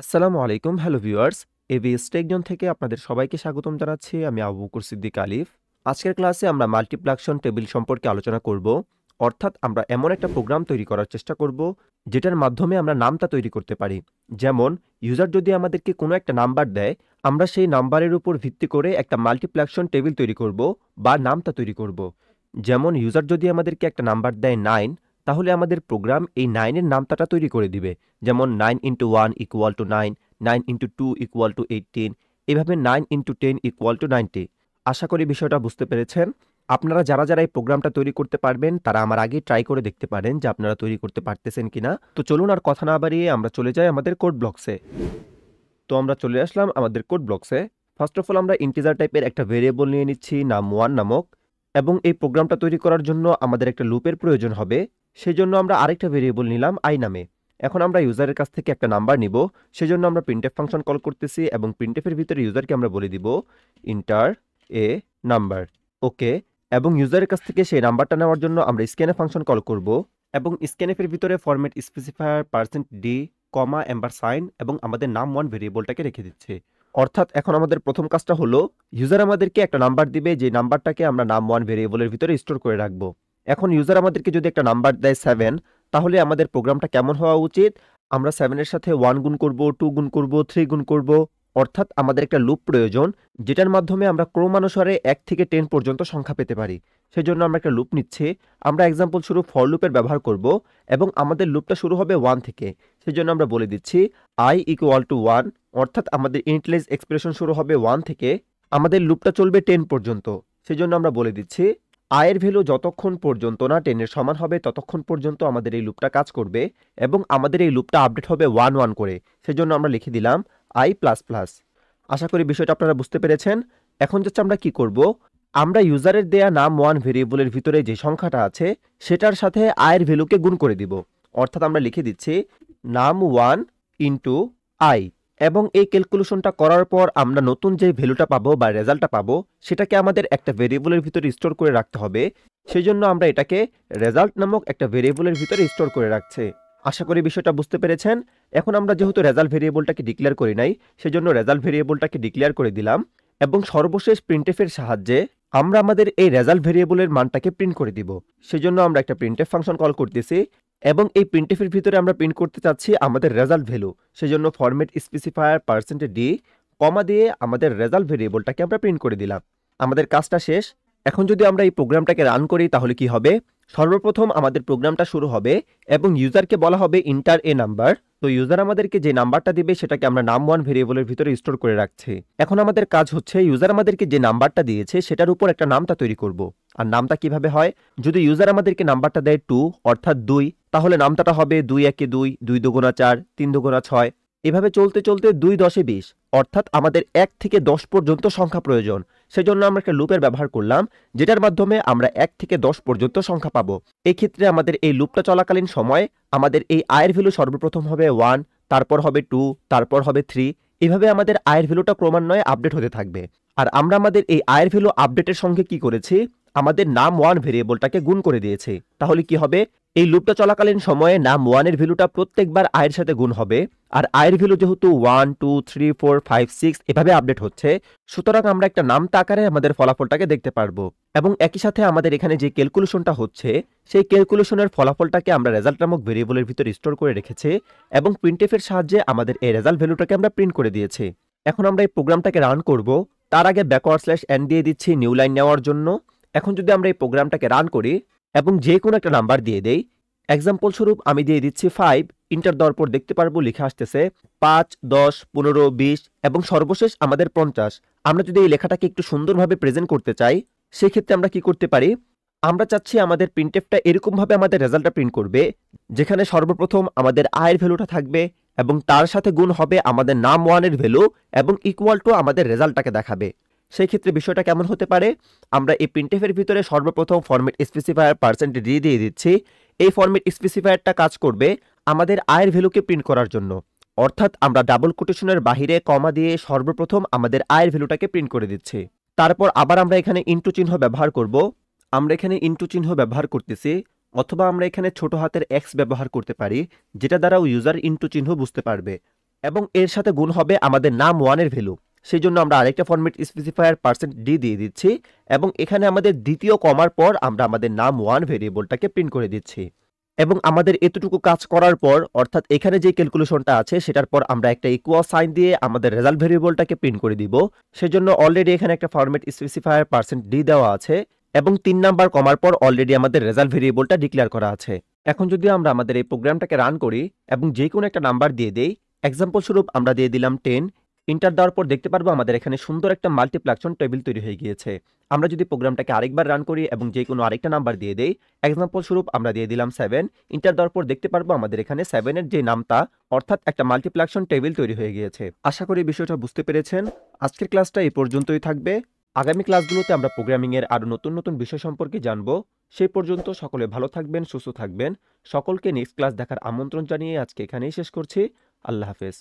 আসসালামু আলাইকুম, hello viewers. ABS TechZone থেকে আপনাদের সবাইকে স্বাগতম জানাচ্ছি। আমি আবু বকর সিদ্দিক আলিফ। আজকের ক্লাসে আমরা মাল্টিপ্লাকশন টেবিল সম্পর্কে আলোচনা করব। অর্থাৎ আমরা এমন একটা প্রোগ্রাম তৈরি করার চেষ্টা করব যেটার মাধ্যমে আমরা নামটা তৈরি করতে পারি। যেমন ইউজার যদি আমাদেরকে কোনো একটা নাম্বার দেয়, আমরা সেই নাম্বারের উপর ভিত্তি করে একটা মাল্টিপ্লাকশন টেবিল তৈরি করব বা নামটা তৈরি করব। যেমন ইউজার যদি আমাদেরকে একটা নাম্বার দেয় 9, তাহলে আমাদের প্রোগ্রাম এই 9 এর নামতাটা তৈরি করে দিবে। যেমন 9 into 1 equal to 9, 9 into 2 equal to 18, এভাবে 9 ইন্টু 10 ইকুয়াল টু 90। আশা করি বিষয়টা বুঝতে পেরেছেন। আপনারা যারা যারা এই প্রোগ্রামটা তৈরি করতে পারবেন তারা আমার আগে ট্রাই করে দেখতে পারেন যে আপনারা তৈরি করতে পারতেছেন কিনা। তো চলুন আর কথা না বাড়িয়ে আমরা চলে যাই আমাদের কোড ব্লকসে। তো আমরা চলে আসলাম আমাদের কোড ব্লকসে। ফার্স্ট অফ অল আমরা ইন্টিজার টাইপের একটা ভেরিয়েবল নিয়ে নিচ্ছি নাম 1 নামক, এবং এই প্রোগ্রামটা তৈরি করার জন্য আমাদের একটা লুপের প্রয়োজন হবে। সেই জন্য আমরা আরেকটা ভেরিয়েবল নিলাম i নামে। এখন আমরা ইউজারের কাছ থেকে একটা নাম্বার নিব, সেজন্য আমরা প্রিন্টএফ ফাংশন কল করতেছি এবং প্রিন্টএফের ভিতরে ইউজারকে আমরা বলে দিব ইন্টার এ নাম্বার। ওকে, এবং ইউজারের কাছ থেকে সেই নাম্বারটা নেওয়ার জন্য আমরা স্ক্যানএফ ফাংশন কল করব, এবং স্ক্যানএফের ভিতরে ফরম্যাট স্পেসিফায়ার %d, কমা, এম্বার সাইন এবং আমাদের নাম 1 ভেরিয়েবলটাকে রেখে দিচ্ছে। অর্থাৎ এখন আমাদের প্রথম কাজটা হলো ইউজার আমাদেরকে একটা নাম্বার দিবে, যে নাম্বারটাকে আমরা নাম 1 ভেরিয়েবলের ভিতরে স্টোর করে রাখবো। এখন ইউজার আমাদেরকে যদি একটা নাম্বার দেয় 7, তাহলে আমাদের প্রোগ্রামটা কেমন হওয়া উচিত? আমরা 7 এর সাথে 1 গুণ করব, 2 গুণ করব, 3 গুণ করব। অর্থাৎ আমাদের একটা লুপ প্রয়োজন, যেটার মাধ্যমে আমরা ক্রমানুসারে 1 থেকে 10 পর্যন্ত সংখ্যা পেতে পারি। সেজন্য আমরা একটা লুপ নিচ্ছি। আমরা এক্সাম্পল শুরু ফর লুপের ব্যবহার করব, এবং আমাদের লুপটা শুরু হবে 1 থেকে। সেজন্য আমরা বলে দিচ্ছি i ইকুয়াল টু 1, অর্থাৎ আমাদের ইনিশিয়ালাইজ এক্সপ্রেশন শুরু হবে 1 থেকে। আমাদের লুপটা চলবে 10 পর্যন্ত। সেজন্য আমরা বলে দিচ্ছি i এর ভ্যালু যতক্ষণ পর্যন্ত না 10 এর সমান হবে ততক্ষণ পর্যন্ত আমাদের এই লুপটা কাজ করবে, এবং আমাদের এই লুপটা আপডেট হবে 1 1 করে। সেজন্য আমরা লিখে দিলাম i প্লাস প্লাস। আশা করি বিষয়টা আপনারা বুঝতে পেরেছেন। এখন যাচ্ছে আমরা কি করব, আমরা ইউজারের দেয়া নাম 1 ভেরিয়েবলের ভিতরে যে সংখ্যাটা আছে সেটার সাথে i এর ভ্যালুকে গুণ করে দিব। অর্থাৎ আমরা লিখে দিচ্ছি নাম 1 ইন্টু i, এবং এই ক্যালকুলেশনটা করার পর আমরা নতুন যে ভ্যালুটা পাবো বা রেজাল্টটা পাবো সেটাকে আমাদের একটা ভেরিয়েবলের ভিতরে স্টোর করে রাখতে হবে। সেই জন্য আমরা এটাকে রেজাল্ট নামক একটা ভেরিয়েবলের ভিতরে স্টোর করে রাখছে। আশা করি বিষয়টা বুঝতে পেরেছেন। এখন আমরা যেহেতু রেজাল্ট ভেরিয়েবলটাকে ডিক্লেয়ার করি নাই, সেজন্য রেজাল্ট ভেরিয়েবলটাকে ডিক্লেয়ার করে দিলাম, এবং সর্বশেষ প্রিন্টএফের সাহায্যে আমরা আমাদের এই রেজাল্ট ভেরিয়েবলের মানটাকে প্রিন্ট করে দিব। সেজন্য আমরা একটা প্রিন্টএফ ফাংশন কল করতেছি, এবং এই প্রিন্টএফের ভিতরে আমরা প্রিন্ট করতে চাচ্ছি আমাদের রেজাল্ট ভ্যালু। সেজন্য ফরম্যাট স্পেসিফায়ার %d, কমা দিয়ে আমাদের রেজাল্ট ভেরিয়েবলটাকে আমরা প্রিন্ট করে দিলাম। আমাদের কাজটা শেষ। এখন যদি আমরা এই প্রোগ্রামটাকে রান করি তাহলে কি হবে? সর্বপ্রথম আমাদের প্রোগ্রামটা শুরু হবে এবং ইউজারকে বলা হবে ইন্টার এ নাম্বার। তো ইউজার আমাদেরকে যে নাম্বারটা দিবে সেটাকে আমরা নাম 1 ভেরিয়েবলের ভিতরে স্টোর করে রাখছি। এখন আমাদের কাজ হচ্ছে ইউজার আমাদেরকে যে নাম্বারটা দিয়েছে সেটার উপর একটা নামটা তৈরি করব। আর নামটা কিভাবে হয়? যদি ইউজার আমাদেরকে নাম্বারটা দেয় 2 অর্থাৎ 2, তাহলে নামটাটা হবে 2 1 2, 2 2 4, 3 2 6। এভাবে চলতে চলতে 2 10 20, অর্থাৎ আমাদের 1 থেকে 10 পর্যন্ত সংখ্যা প্রয়োজন। সেজন্য আমরা একটা লুপের ব্যবহার করলাম, যেটার মাধ্যমে আমরা 1 থেকে 10 পর্যন্ত সংখ্যা পাবো। এই ক্ষেত্রে আমাদের এই লুপটা চলাকালীন সময় আমাদের এই আয়ের ভ্যালু সর্বপ্রথম হবে 1, তারপর হবে 2, তারপর হবে 3। এভাবে আমাদের আয়ের ভ্যালুটা ক্রমান্বয়ে আপডেট হতে থাকবে। আর আমরা আমাদের এই আয়ের ভ্যালু আপডেটের সঙ্গে কি করেছি? আমাদের নাম 1 ভেরিয়েবলটাকে গুণ করে দিয়েছি। তাহলে কি হবে? এই লুপটা চলাকালীন সময়ে নাম 1 এর ভ্যালুটা প্রত্যেকবার আয়ের সাথে গুণ হবে। আর আয়ের ভ্যালু যেহেতু 1 2 3 4 5 6 এভাবে আপডেট হচ্ছে, সুতরাং আমরা একটা নামতা আকারে আমাদের ফলাফলটাকে দেখতে পারবো। এবং একই সাথে আমাদের এখানে যে ক্যালকুলেশনটা হচ্ছে সেই ক্যালকুলেশনের ফলাফলটাকে আমরা রেজাল্ট নামক ভেরিয়েবলের ভিতরে স্টোর করে রেখেছি, এবং প্রিন্টএফ এর সাহায্যে আমাদের এই রেজাল্ট ভ্যালুটাকে আমরা প্রিন্ট করে দিয়েছি। এখন আমরা এই প্রোগ্রামটাকে রান করব, তার আগে \n দিয়ে দিচ্ছি নিউ লাইন নেওয়ার জন্য। এখন যদি আমরা এই প্রোগ্রামটাকে রান করি এবং যে কোনো একটা নাম্বার দিয়ে দেই, এক্সাম্পল স্বরূপ আমি দিয়ে দিচ্ছি 5, ইন্টার দেওয়ার পর দেখতে পারবো লেখা আসতেছে 5 10 15 20 এবং সর্বশেষ আমাদের 50। আমরা যদি এই লেখাটাকে একটু সুন্দরভাবে প্রেজেন্ট করতে চাই, সেক্ষেত্রে আমরা কি করতে পারি? আমরা চাচ্ছি আমাদের প্রিন্টএফটা এরকমভাবে আমাদের রেজাল্টটা প্রিন্ট করবে, যেখানে সর্বপ্রথম আমাদের আয়ের ভ্যালুটা থাকবে এবং তার সাথে গুণ হবে আমাদের নাম 1 এর ভ্যালু এবং ইকুয়াল টু আমাদের রেজাল্টটাকে দেখাবে। সেই ক্ষেত্রে বিষয়টা কেমন হতে পারে? আমরা এই প্রিন্টএফের ভিতরে সর্বপ্রথম ফরম্যাট স্পেসিফায়ার %d দিয়ে দিচ্ছি। এই ফরম্যাট স্পেসিফায়ারটা কাজ করবে আমাদের আয়ের ভ্যালুকে প্রিন্ট করার জন্য। অর্থাৎ আমরা ডাবল কোটেশনের বাহিরে কমা দিয়ে সর্বপ্রথম আমাদের আয়ের ভ্যালুটাকে প্রিন্ট করে দিচ্ছি। তারপর আবার আমরা এখানে ইনটু চিহ্ন ব্যবহার করব। আমরা এখানে ইনটু চিহ্ন ব্যবহার করতেছি, অথবা আমরা এখানে ছোট হাতের x ব্যবহার করতে পারি, যেটা দ্বারাও ইউজার ইনটু চিহ্ন বুঝতে পারবে। এবং এর সাথে গুণ হবে আমাদের নাম 1 এর ভ্যালু। সেই জন্য আমরা আরেকটা ফরম্যাট স্পেসিফায়ার %d দিয়ে দিচ্ছি এবং এখানে আমাদের দ্বিতীয় কমার পর আমরা আমাদের নাম 1 ভেরিয়েবলটাকে প্রিন্ট করে দিচ্ছি। এবং আমাদের এতটুকু কাজ করার পর অর্থাৎ এখানে যে ক্যালকুলেশনটা আছে সেটার পর আমরা একটা ইকুয়াল সাইন দিয়ে আমাদের রেজাল্ট ভেরিয়েবলটাকে প্রিন্ট করে দিব। সেজন্য অলরেডি এখানে একটা ফরম্যাট স্পেসিফায়ার %d দেওয়া আছে এবং 3 নাম্বার কমার পর অলরেডি আমাদের রেজাল্ট ভেরিয়েবলটা ডিক্লেয়ার করা আছে। এখন যদি আমরা আমাদের এই প্রোগ্রামটাকে রান করি এবং যে কোনো একটা নাম্বার দিয়ে দেই, এক্সাম্পল স্বরূপ আমরা দিয়ে দিলাম 10, এন্টার দেওয়ার পর দেখতে পারবো আমাদের এখানে সুন্দর একটা মাল্টিপ্লাকশন টেবিল তৈরি হয়ে গিয়েছে। আমরা যদি প্রোগ্রামটাকে আরেকবার রান করি এবং যে কোনো আরেকটা নাম্বার দিয়ে দেই, এক্সাম্পল স্বরূপ আমরা দিয়ে দিলাম 7, এন্টার দেওয়ার পর দেখতে পারবো আমাদের এখানে 7 এর যে নামটা অর্থাৎ একটা মাল্টিপ্লাকশন টেবিল তৈরি হয়ে গিয়েছে। আশা করি বিষয়টা বুঝতে পেরেছেন। আজকের ক্লাসটা এই পর্যন্তই থাকবে। আগামী ক্লাসগুলোতে আমরা প্রোগ্রামিং এর আরো নতুন নতুন বিষয় সম্পর্কে জানবো। সেই পর্যন্ত সকলে ভালো থাকবেন, সুস্থ থাকবেন। সকলকে নেক্সট ক্লাস দেখার আমন্ত্রণ জানিয়ে আজকে এখানেই শেষ করছি। আল্লাহ হাফেজ।